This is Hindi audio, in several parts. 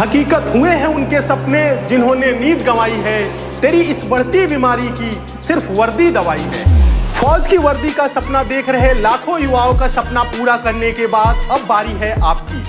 हकीकत हुए हैं उनके सपने जिन्होंने नींद गंवाई है। तेरी इस बढ़ती बीमारी की सिर्फ वर्दी दवाई है। फौज की वर्दी का सपना देख रहे लाखों युवाओं का सपना पूरा करने के बाद अब बारी है आपकी।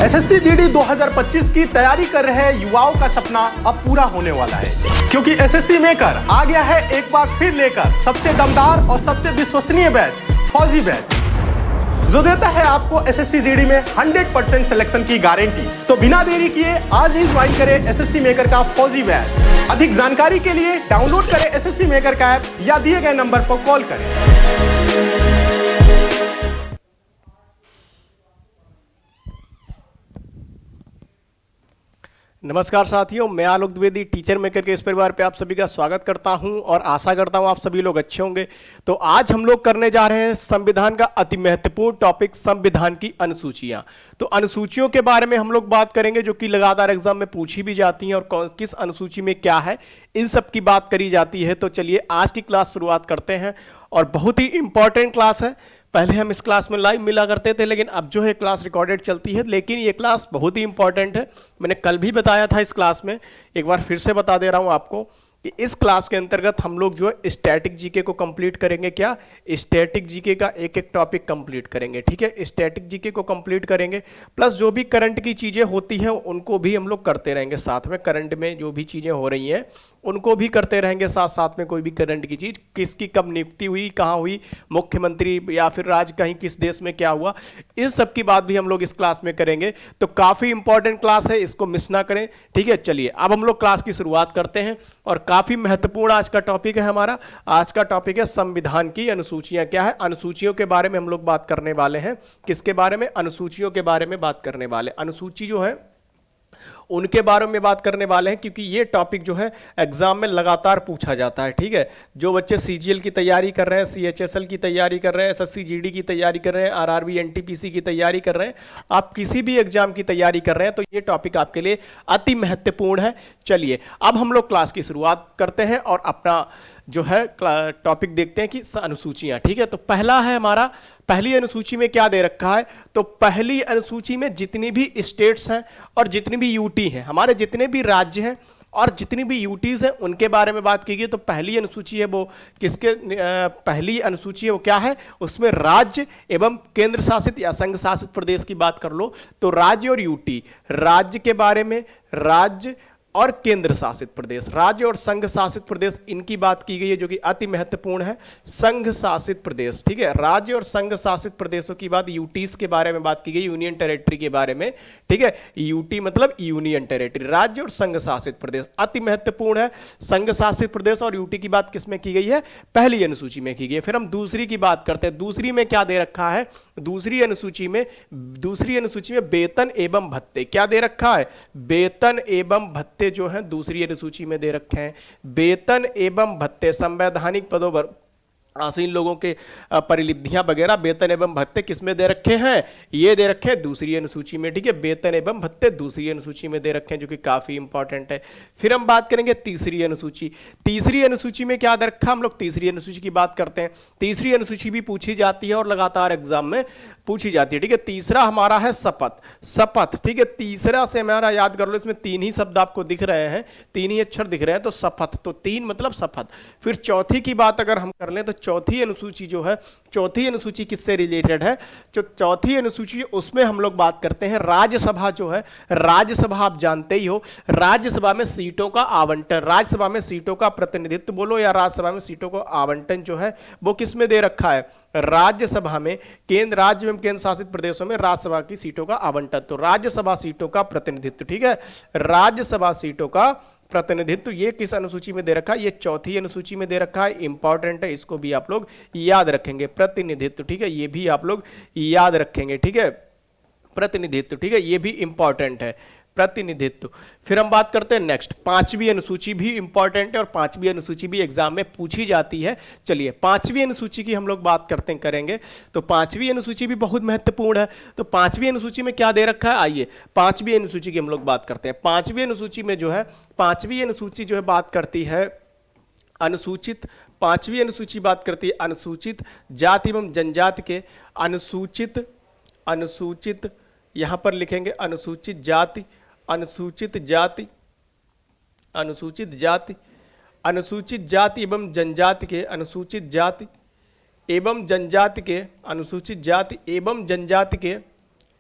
एसएससी जीडी 2025 की तैयारी कर रहे युवाओं का सपना अब पूरा होने वाला है, क्योंकि एसएससी मेकर आ गया है एक बार फिर लेकर सबसे दमदार और सबसे विश्वसनीय बैच, फौजी बैच, जो देता है आपको एसएससी जीडी में 100% सिलेक्शन की गारंटी। तो बिना देरी किए आज ही ज्वाइन करें एसएससी मेकर का फौजी बैच। अधिक जानकारी के लिए डाउनलोड करें एसएससी मेकर का ऐप या दिए गए नंबर पर कॉल करें। नमस्कार साथियों, मैं आलोक द्विवेदी टीचर मेकर के इस परिवार पे आप सभी का स्वागत करता हूं और आशा करता हूं आप सभी लोग अच्छे होंगे। तो आज हम लोग करने जा रहे हैं संविधान का अति महत्वपूर्ण टॉपिक, संविधान की अनुसूचियां। तो अनुसूचियों के बारे में हम लोग बात करेंगे, जो कि लगातार एग्जाम में पूछी भी जाती हैं और किस अनुसूची में क्या है, इन सब की बात करी जाती है। तो चलिए आज की क्लास शुरुआत करते हैं और बहुत ही इंपॉर्टेंट क्लास है। पहले हम इस क्लास में लाइव मिला करते थे, लेकिन अब जो है क्लास रिकॉर्डेड चलती है, लेकिन ये क्लास बहुत ही इंपॉर्टेंट है। मैंने कल भी बताया था इस क्लास में, एक बार फिर से बता दे रहा हूं आपको कि इस क्लास के अंतर्गत हम लोग जो है स्टैटिक जीके को कंप्लीट करेंगे। क्या? स्टैटिक जीके का एक एक टॉपिक कंप्लीट करेंगे, ठीक है। स्टैटिक जीके को कंप्लीट करेंगे, प्लस जो भी करंट की चीज़ें होती हैं उनको भी हम लोग करते रहेंगे साथ में। करंट में जो भी चीज़ें हो रही हैं उनको भी करते रहेंगे साथ साथ में। कोई भी करंट की चीज़, किसकी कब नियुक्ति हुई, कहाँ हुई, मुख्यमंत्री या फिर राज्य कहीं किस देश में क्या हुआ, इस सब की बात भी हम लोग इस क्लास में करेंगे। तो काफ़ी इंपॉर्टेंट क्लास है, इसको मिस ना करें, ठीक है। चलिए अब हम लोग क्लास की शुरुआत करते हैं और काफी महत्वपूर्ण आज का टॉपिक है हमारा। आज का टॉपिक है संविधान की अनुसूचियां। क्या है? अनुसूचियों के बारे में हम लोग बात करने वाले हैं। किसके बारे में? अनुसूचियों के बारे में बात करने वाले। अनुसूची जो है उनके बारे में बात करने वाले हैं, क्योंकि ये टॉपिक जो है एग्जाम में लगातार पूछा जाता है, ठीक है। जो बच्चे सीजीएल की तैयारी कर रहे हैं, सीएचएसएल की तैयारी कर रहे हैं, एसएससी जीडी की तैयारी कर रहे हैं, आरआरबी एनटीपीसी की तैयारी कर रहे हैं, आप किसी भी एग्जाम की तैयारी कर रहे हैं, तो ये टॉपिक आपके लिए अति महत्वपूर्ण है। चलिए अब हम लोग क्लास की शुरुआत करते हैं और अपना जो है टॉपिक देखते हैं कि अनुसूचियां, ठीक है। तो पहला है हमारा, पहली अनुसूची में क्या दे रखा है? तो पहली अनुसूची में जितनी भी स्टेट्स हैं और जितनी भी यूटी हैं, हमारे जितने भी राज्य हैं और जितनी भी यूटीज हैं, उनके बारे में बात की गई। तो पहली अनुसूची है वो किसके? पहली अनुसूची है वो क्या है? उसमें राज्य एवं केंद्र शासित या संघ शासित प्रदेश की बात कर लो। तो राज्य और यूटी, राज्य के बारे में, राज्य और केंद्र शासित प्रदेश, राज्य और संघ शासित प्रदेश, इनकी बात की गई है, जो कि अति महत्वपूर्ण है। संघ शासित प्रदेश, ठीक है। राज्य और संघ शासित प्रदेशों की बात, यूटीज के बारे में बात की गई, यूनियन टेरिटरी के बारे में, ठीक है। यूटी मतलब यूनियन टेरिटरी, राज्य और संघ शासित प्रदेश अति महत्वपूर्ण है। संघ शासित प्रदेश और यूटी की बात किसमें की गई है? पहली अनुसूची में की गई है। फिर हम दूसरी की बात करते हैं। दूसरी में क्या दे रखा है? दूसरी अनुसूची में वेतन एवं भत्ते क्या दे रखा है? वेतन एवं भत्ते जो है दूसरी अनुसूची में दे रखे हैं। वेतन एवं भत्ते, संवैधानिक पदों पर आसीन लोगों के परिलिब्धियां वगैरह, वेतन एवं भत्ते किसमें दे रखे हैं? ये दे रखे हैं दूसरी अनुसूची में, ठीक है। वेतन एवं भत्ते दूसरी अनुसूची में दे रखे हैं, जो कि काफी इंपॉर्टेंट है। फिर हम बात करेंगे तीसरी अनुसूची। तीसरी अनुसूची में क्या दे रखा? हम लोग तीसरी अनुसूची की बात करते हैं। तीसरी अनुसूची भी पूछी जाती है और लगातार एग्जाम में पूछी जाती है, ठीक है। तीसरा हमारा है शपथ। शपथ, ठीक है। तीसरा से हमारा याद कर लो, इसमें तीन ही शब्द आपको दिख रहे हैं, तीन ही अक्षर दिख रहे हैं, तो शपथ, तो तीन मतलब शपथ। फिर चौथी की बात अगर हम कर लें, तो चौथी अनुसूची जो है, चौथी अनुसूची किससे रिलेटेड है? जो चौथी अनुसूची, उसमें हम लोग बात करते हैं राज्यसभा जो है, राज्यसभा आप जानते ही हो, राज्यसभा में सीटों का आवंटन, राज्यसभा में सीटों का प्रतिनिधित्व बोलो या राज्यसभा में सीटों का आवंटन जो है वो किसमें दे रखा है? राज्यसभा में। केंद्र, राज्य एवं केंद्र शासित प्रदेशों में राज्यसभा की सीटों का आवंटन, तो राज्यसभा सीटों का प्रतिनिधित्व, ठीक है। राज्यसभा सीटों का प्रतिनिधित्व ये किस अनुसूची में दे रखा है? ये चौथी अनुसूची में दे रखा है। इंपॉर्टेंट है, इसको भी आप लोग याद रखेंगे। प्रतिनिधित्व, ठीक है, ये भी आप लोग याद रखेंगे, ठीक है। प्रतिनिधित्व, ठीक है, ये भी इंपॉर्टेंट है, प्रतिनिधित्व। फिर हम बात करते हैं नेक्स्ट, पांचवी अनुसूची भी इंपॉर्टेंट है और पांचवी अनुसूची भी एग्जाम में पूछी जाती है। चलिए पांचवी अनुसूची की हम लोग बात करेंगे। तो पांचवी अनुसूची भी बहुत महत्वपूर्ण है। तो पांचवी अनुसूची में क्या दे रखा है? आइए पांचवी अनुसूची की हम लोग बात करते हैं। पांचवी अनुसूची में जो है, पांचवी अनुसूची जो है बात करती है अनुसूचित, पांचवी अनुसूची बात करती है अनुसूचित जाति एवं जनजाति के, अनुसूचित, यहां पर लिखेंगे अनुसूचित जाति, अनुसूचित जाति, अनुसूचित जाति, अनुसूचित जाति एवं जनजाति के, अनुसूचित जाति एवं जनजाति के, अनुसूचित जाति एवं जनजाति के,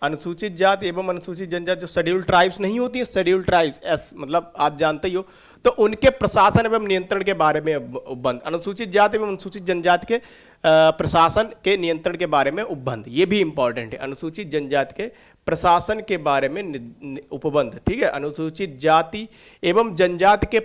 अनुसूचित जाति एवं अनुसूचित जनजाति, जो शेड्यूल ट्राइब्स नहीं होती है, शेड्यूल ट्राइब्स, एस मतलब आप जानते ही हो, तो उनके प्रशासन एवं नियंत्रण के बारे में उपबंध। अनुसूचित जाति एवं अनुसूचित जनजाति के प्रशासन के नियंत्रण के बारे में उपबंध, ये भी इंपॉर्टेंट है। अनुसूचित जनजाति के प्रशासन के बारे में उपबंध, ठीक है। अनुसूचित जाति एवं जनजाति के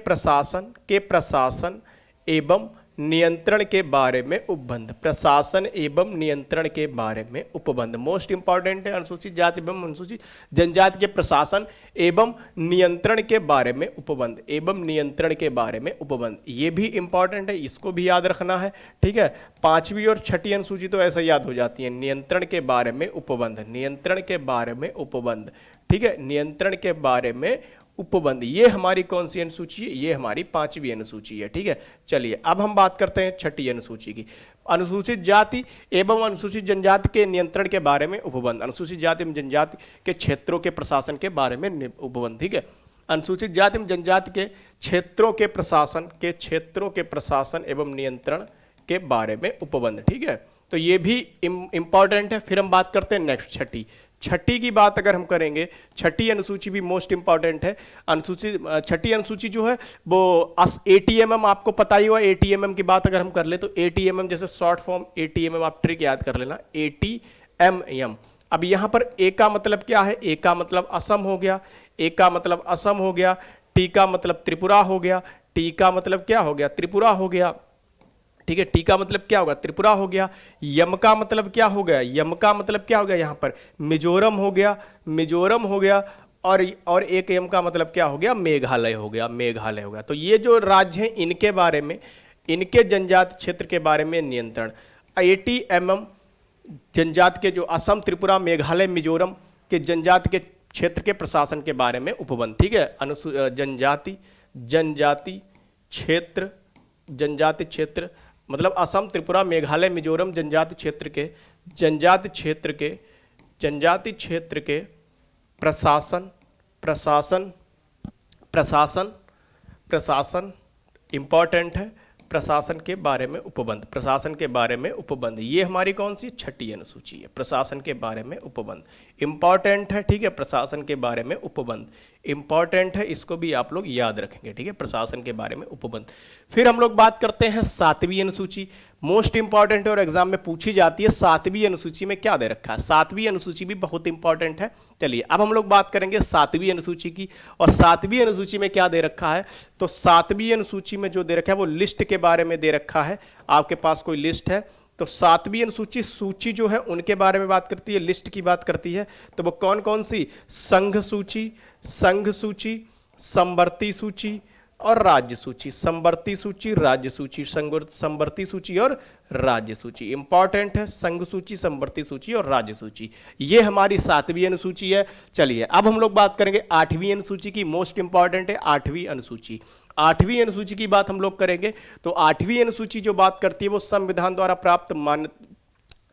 प्रशासन एवं नियंत्रण के बारे में उपबंध, प्रशासन एवं नियंत्रण के बारे में उपबंध मोस्ट इंपॉर्टेंट है। अनुसूचित जाति एवं अनुसूचित जनजाति के प्रशासन एवं नियंत्रण के बारे में उपबंध, एवं नियंत्रण के बारे में उपबंध, ये भी इंपॉर्टेंट है, इसको भी याद रखना है, ठीक है। पांचवी और छठी अनुसूची तो ऐसा याद हो जाती है। नियंत्रण के बारे में उपबंध, नियंत्रण के बारे में उपबंध, ठीक है, नियंत्रण के बारे में उपबंध, ये हमारी कौन सी अनुसूची है? ये हमारी पांचवी अनुसूची है, ठीक है। चलिए अब हम बात करते हैं छठी अनुसूची की। अनुसूचित जाति एवं अनुसूचित जनजाति के नियंत्रण के बारे में उपबंध, अनुसूचित जाति एवं जनजाति के क्षेत्रों के प्रशासन के बारे में उपबंध, ठीक है। अनुसूचित जाति एवं जनजाति के क्षेत्रों के प्रशासन एवं नियंत्रण के बारे में उपबंध, ठीक है। तो ये भी इंपॉर्टेंट है। फिर हम बात करते हैं नेक्स्ट छठी की बात अगर हम करेंगे, छठी अनुसूची भी मोस्ट इंपॉर्टेंट है। छठी अनुसूची जो है वो ATMM आपको पता ही हुआ। ATMM की बात अगर हम कर ले तो ATMM जैसे शॉर्ट फॉर्म ATMM आप ट्रिक याद कर लेना, ATMM। अब यहाँ पर ए का मतलब क्या है? ए का मतलब असम हो गया, ए का मतलब असम हो गया, टी का मतलब त्रिपुरा हो गया, टी का मतलब क्या हो गया? त्रिपुरा हो गया, ठीक है। टी का मतलब क्या होगा? त्रिपुरा हो गया। यम का मतलब क्या हो गया? यम का मतलब क्या हो गया? यहाँ पर मिजोरम हो गया, मिजोरम हो गया। और एक यम का मतलब क्या हो गया? मेघालय हो गया, मेघालय हो गया। तो ये जो राज्य हैं इनके बारे में, इनके जनजाति क्षेत्र के बारे में नियंत्रण। ATMM जनजाति के जो असम, त्रिपुरा, मेघालय, मिजोरम के जनजाति के क्षेत्र के प्रशासन के बारे में उपबंध, ठीक है। जनजाति क्षेत्र मतलब असम, त्रिपुरा, मेघालय, मिजोरम जनजाति क्षेत्र के प्रशासन इंपॉर्टेंट है। प्रशासन के बारे में उपबंध, प्रशासन के बारे में उपबंध, ये हमारी कौन सी? छठी अनुसूची है। प्रशासन के बारे में उपबंध इंपॉर्टेंट है, ठीक है। प्रशासन के बारे में उपबंध इंपॉर्टेंट है, इसको भी आप लोग याद रखेंगे, ठीक है। प्रशासन के बारे में उपबंध। फिर हम लोग बात करते हैं सातवीं अनुसूची, मोस्ट इंपॉर्टेंट है और एग्जाम में पूछी जाती है। सातवीं अनुसूची में क्या दे रखा है? सातवीं अनुसूची भी बहुत इंपॉर्टेंट है। चलिए अब हम लोग बात करेंगे सातवीं अनुसूची की। और सातवीं अनुसूची में क्या दे रखा है? तो सातवीं अनुसूची में जो दे रखा है वो लिस्ट के बारे में दे रखा है। आपके पास कोई लिस्ट है तो सातवीं अनुसूची सूची जो है उनके बारे में बात करती है, लिस्ट की बात करती है। तो वो कौन कौन सी? संघ सूची, समवर्ती सूची और राज्य सूची। समवर्ती सूची, राज्य सूची, समवर्ती सूची और राज्य सूची इंपॉर्टेंट है। संघ सूची, समवर्ती सूची और राज्य सूची, ये हमारी सातवीं अनुसूची है। चलिए अब हम लोग बात करेंगे आठवीं अनुसूची की। मोस्ट इंपॉर्टेंट है आठवीं अनुसूची। आठवीं अनुसूची की बात हम लोग करेंगे तो आठवीं अनुसूची जो बात करती है वो संविधान द्वारा प्राप्त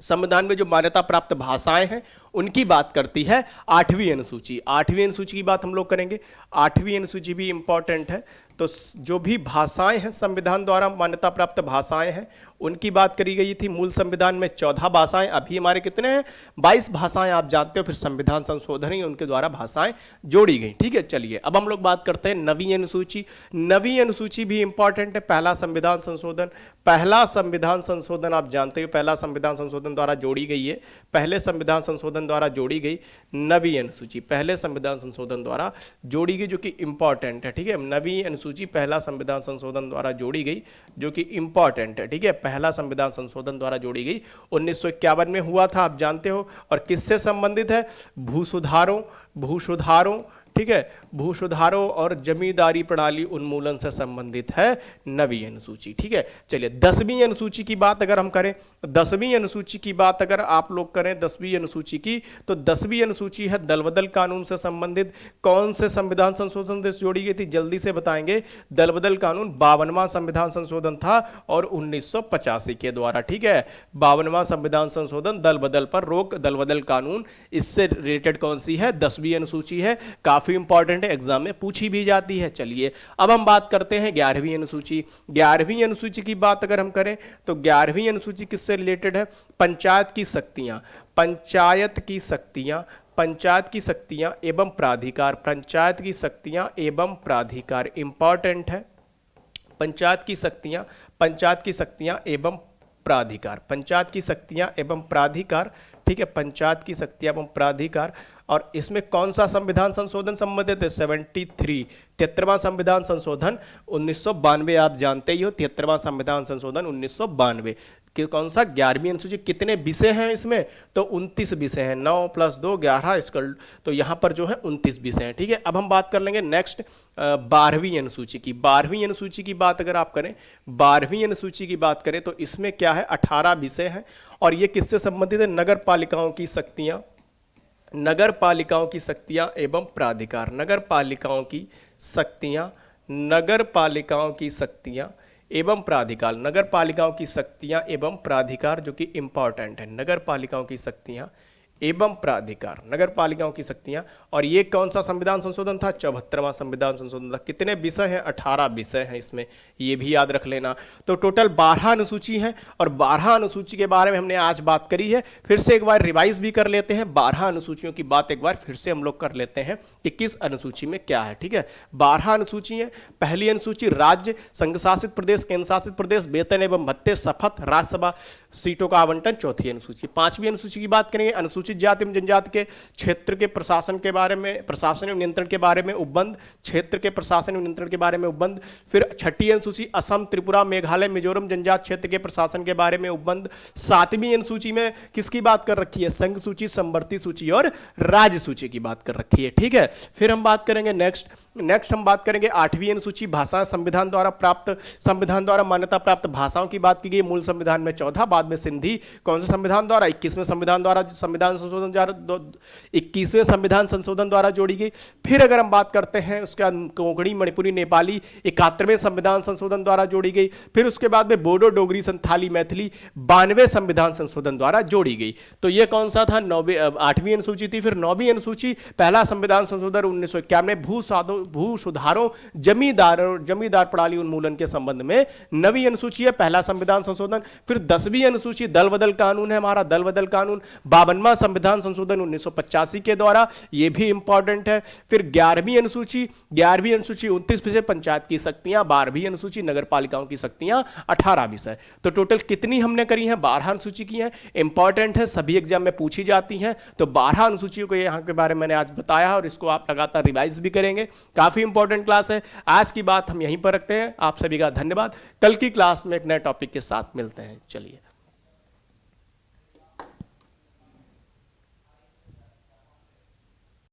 संविधान में जो मान्यता प्राप्त भाषाएं हैं उनकी बात करती है आठवीं अनुसूची। आठवीं अनुसूची की बात हम लोग करेंगे। आठवीं अनुसूची भी इंपॉर्टेंट है। तो जो भी भाषाएं हैं, संविधान द्वारा मान्यता प्राप्त भाषाएं हैं, उनकी बात करी गई थी। मूल संविधान में 14 भाषाएं, अभी हमारे कितने हैं? 22 भाषाएं आप जानते हो। फिर संविधान संशोधन ही उनके द्वारा भाषाएं जोड़ी गई, ठीक है। चलिए अब हम लोग बात करते हैं नवीं अनुसूची। नवीं अनुसूची भी इंपॉर्टेंट है। पहला संविधान संशोधन, पहला संविधान संशोधन आप जानते हो, पहला संविधान संशोधन द्वारा जोड़ी गई है। पहले संविधान संशोधन द्वारा जोड़ी गई नवीं अनुसूची, पहले संविधान संशोधन द्वारा जोड़ी गई, जो कि इंपॉर्टेंट है, ठीक है। नवीं अनुसूची पहला संविधान संशोधन द्वारा जोड़ी गई, जो कि इंपॉर्टेंट है, ठीक है। पहला संविधान संशोधन द्वारा जोड़ी गई 1951 में हुआ था, आप जानते हो। और किससे संबंधित है? भूसुधारों, ठीक है, भूसुधारों और जमींदारी प्रणाली उन्मूलन से संबंधित है नवीं अनुसूची, ठीक है। चलिए 10वीं अनुसूची की बात अगर हम करें, 10वीं अनुसूची की बात अगर आप लोग करें 10वीं अनुसूची की, तो 10वीं अनुसूची है दल बदल कानून से संबंधित। कौन से संविधान संशोधन से जोड़ी गई थी? जल्दी से बताएंगे। दल बदल कानून 52वां संविधान संशोधन था और 1985 के द्वारा, ठीक है। 52वां संविधान संशोधन, दल बदल पर रोक, दल बदल कानून, इससे रिलेटेड कौन सी है? 10वीं अनुसूची है। काफी काफी इंपॉर्टेंट है, एग्जाम में पूछी भी जाती है। चलिए अब हम बात करते हैं 11वीं अनुसूची। 11वीं अनुसूची की बात अगर हम करें तो 11वीं अनुसूची किससे रिलेटेड है? पंचायत की शक्तियां, पंचायत की शक्तियां, पंचायत की शक्तियां एवं प्राधिकार, पंचायत की शक्तियां एवं प्राधिकार इंपॉर्टेंट है। पंचायत की शक्तियां, पंचायत की शक्तियां एवं प्राधिकार, पंचायत की शक्तियां एवं प्राधिकार, ठीक है, पंचायत की शक्तियां एवं प्राधिकार। और इसमें कौन सा संविधान संशोधन संबंधित है? 73, 73वां संविधान संशोधन 1992, आप जानते ही हो 73वां संविधान संशोधन 1992 कि कौन सा? 11वीं अनुसूची। कितने विषय हैं इसमें? तो 29 विषय हैं, 9 + 2 11 स्कल, तो यहाँ पर जो है 29 विषय हैं, ठीक है। अब हम बात कर लेंगे नेक्स्ट 12वीं अनुसूची की। 12वीं अनुसूची की बात अगर आप करें, 12वीं अनुसूची की बात करें तो इसमें क्या है? 18 विषय हैं और ये किससे संबंधित है? नगर पालिकाओं की शक्तियाँ, नगर पालिकाओं की शक्तियाँ एवं प्राधिकार, नगर पालिकाओं की शक्तियाँ, नगर पालिकाओं की शक्तियाँ एवं प्राधिकार, नगर पालिकाओं की शक्तियां एवं प्राधिकार जो कि इंपॉर्टेंट है, नगर पालिकाओं की शक्तियां एवं प्राधिकार, नगर पालिकाओं की शक्तियां। और ये कौन सा संविधान संशोधन था? 74वां संविधान संशोधन था। कितने विषय हैं? 18 विषय हैं इसमें, ये भी याद रख लेना। तो टोटल 12 अनुसूची है और 12 अनुसूची के बारे में हमने आज बात करी है। फिर से एक बार रिवाइज भी कर लेते हैं, 12 अनुसूचियों की बात एक बार फिर से हम लोग कर लेते हैं कि किस अनुसूची में क्या है, ठीक है। 12 अनुसूची है। पहली अनुसूची राज्य, संघ शासित प्रदेश, केंद्र शासित प्रदेश, वेतन एवं भत्ते, शपथ, राज्यसभा सीटों का आवंटन, चौथी अनुसूची। 5वीं अनुसूची की बात करेंगे, अनुसूचित जाति एवं जनजाति के क्षेत्र के प्रशासन के बारे में, प्रशासन एवं नियंत्रण के बारे में उपबंध, क्षेत्र के प्रशासन एवं नियंत्रण के बारे में उपबंध। फिर 6ठी अनुसूची असम, त्रिपुरा, मेघालय, मिजोरम जनजाति क्षेत्र के प्रशासन के बारे में उपबंध। 7वीं अनुसूची में किसकी बात कर रखी है? संघ सूची, समवर्ती सूची और राज्य सूची की बात कर रखी है, ठीक है। फिर हम बात करेंगे नेक्स्ट हम बात करेंगे 8वीं अनुसूची भाषा, संविधान द्वारा प्राप्त, संविधान द्वारा मान्यता प्राप्त भाषाओं की बात की गई। मूल संविधान में 14, बाद में सिंधी। कौन से संविधान द्वारा? 21वें संविधान द्वारा, संविधान संशोधन 21वें संविधान संशोधन द्वारा जोड़ी गई। फिर अगर हम बात करते हैं उसके बाद कोंकणी, मणिपुरी, नेपाली 71वें संविधान संशोधन द्वारा जोड़ी गई। फिर उसके बाद में बोडो, डोगरी, संथाली, मैथिली 92वें संविधान संशोधन द्वारा जोड़ी गई। तो ये कौन सा था? 8वीं अनुसूची थी। फिर 9वीं अनुसूची, पहला संविधान संशोधन 1991, भू सुधारों, जमींदार प्रणाली उन्मूलन के संबंध में 9वीं अनुसूची है, पहला संविधान संशोधन। फिर 10वीं अनुसूची दल बदल कानून है हमारा, दल बदल कानून, 52वां संविधान संशोधन 1985 के द्वारा, ये भी इंपॉर्टेंट है। फिर 11वीं अनुसूची 29 विषय, पंचायत की शक्तियां। 12वीं अनुसूची नगर पालिकाओं की शक्तियां, 18 विषय। तो टोटल कितनी हमने करी है? 12 अनुसूची की है, इंपॉर्टेंट है, सभी एग्जाम में पूछी जाती हैं। तो 12 अनुसूचियों को यहाँ के बारे में मैंने आज बताया और इसको आप लगातार रिवाइज भी करेंगे। काफी इंपॉर्टेंट क्लास है। आज की बात हम यहीं पर रखते हैं। आप सभी का धन्यवाद। कल की क्लास में एक नए टॉपिक के साथ मिलते हैं। चलिए।